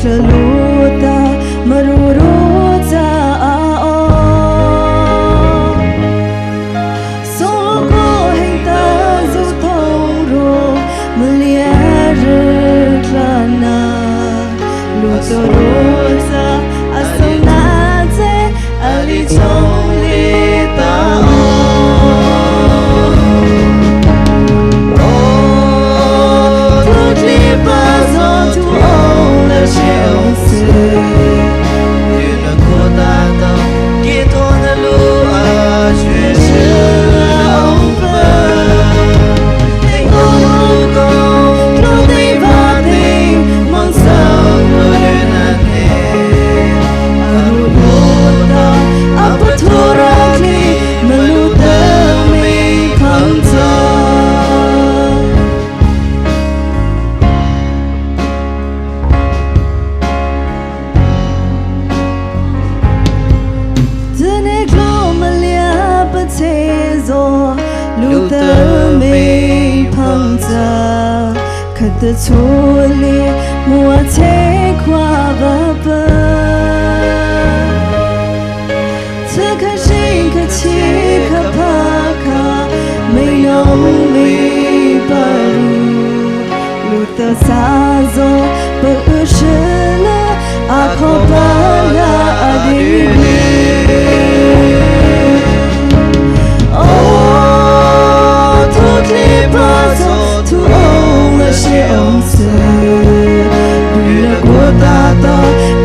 Chaluta Maruruta Soko Hita Zutoro Muliarutlana Lutorosa Asonate Alitonita The totally more take wababa took a shake a chick a paka may know me baru Luther Sazo but Ushila Akopala Adibi Oh totally puzzle to she owns it. You go tata,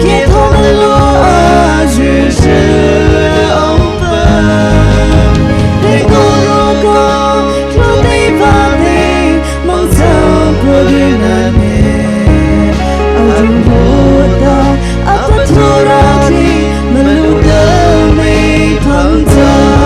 get on the law, you should open. They go, they party, Mountain, put in a name. Out of water, up a Torati, Manuka, me, Panta.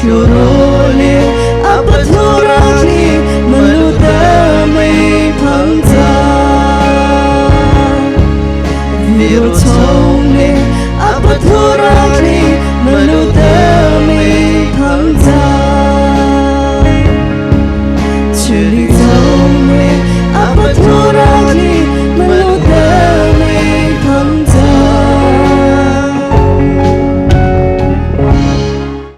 Your